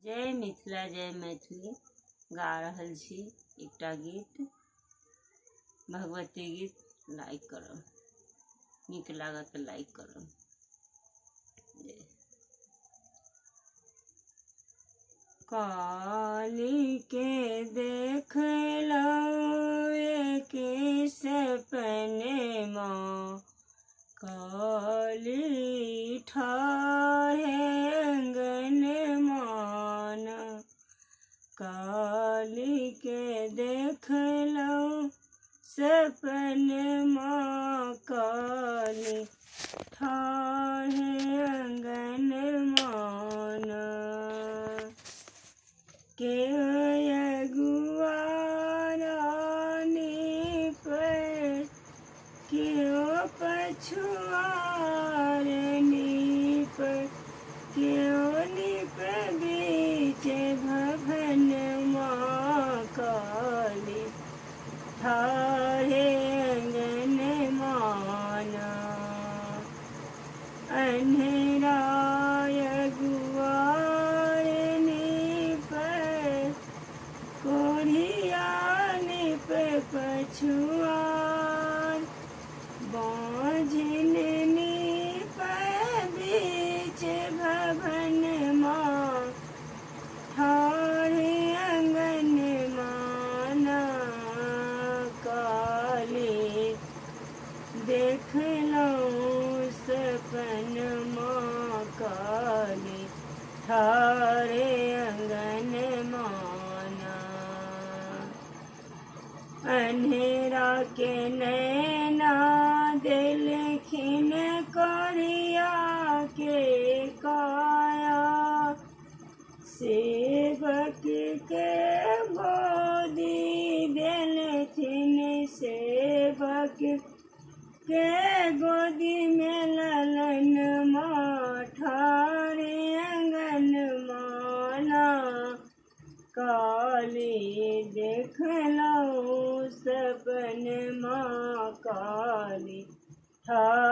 जय मिथिला जय मैथिली गा रहल छी एकटा गीत भगवती गीत। लाइक करब, नीक लागत तऽ लाइक करब। काली के देखलौ एके सपने माँ, काली ठाढ़े अंगन मान। काली के देखलौ सपन माँ, काली ठाढ़े अंगन मान। के अगुआ नीप केओ पछुआर नीप, केओ नीप बीच भवन माँ, काली ठाढ़े अंगन मान। अन्हेरा अगुआर नीप कोढ़िया नीप पछुआर, बाँझिन नीप बीच भवन माँ, ठाढ़े अंगन मान। काली देखलौ सपन माँ, काली ठाढ़े अंगन मान। अन्हेरा के नैना देलखिन कोढ़िया के काया, सेवक के गोदी देलखिन, सेवक के गोदी में ललन माँ, ठाढ़े अंगन माना। काली देखलौ सपन माँ, काली ठाढ़े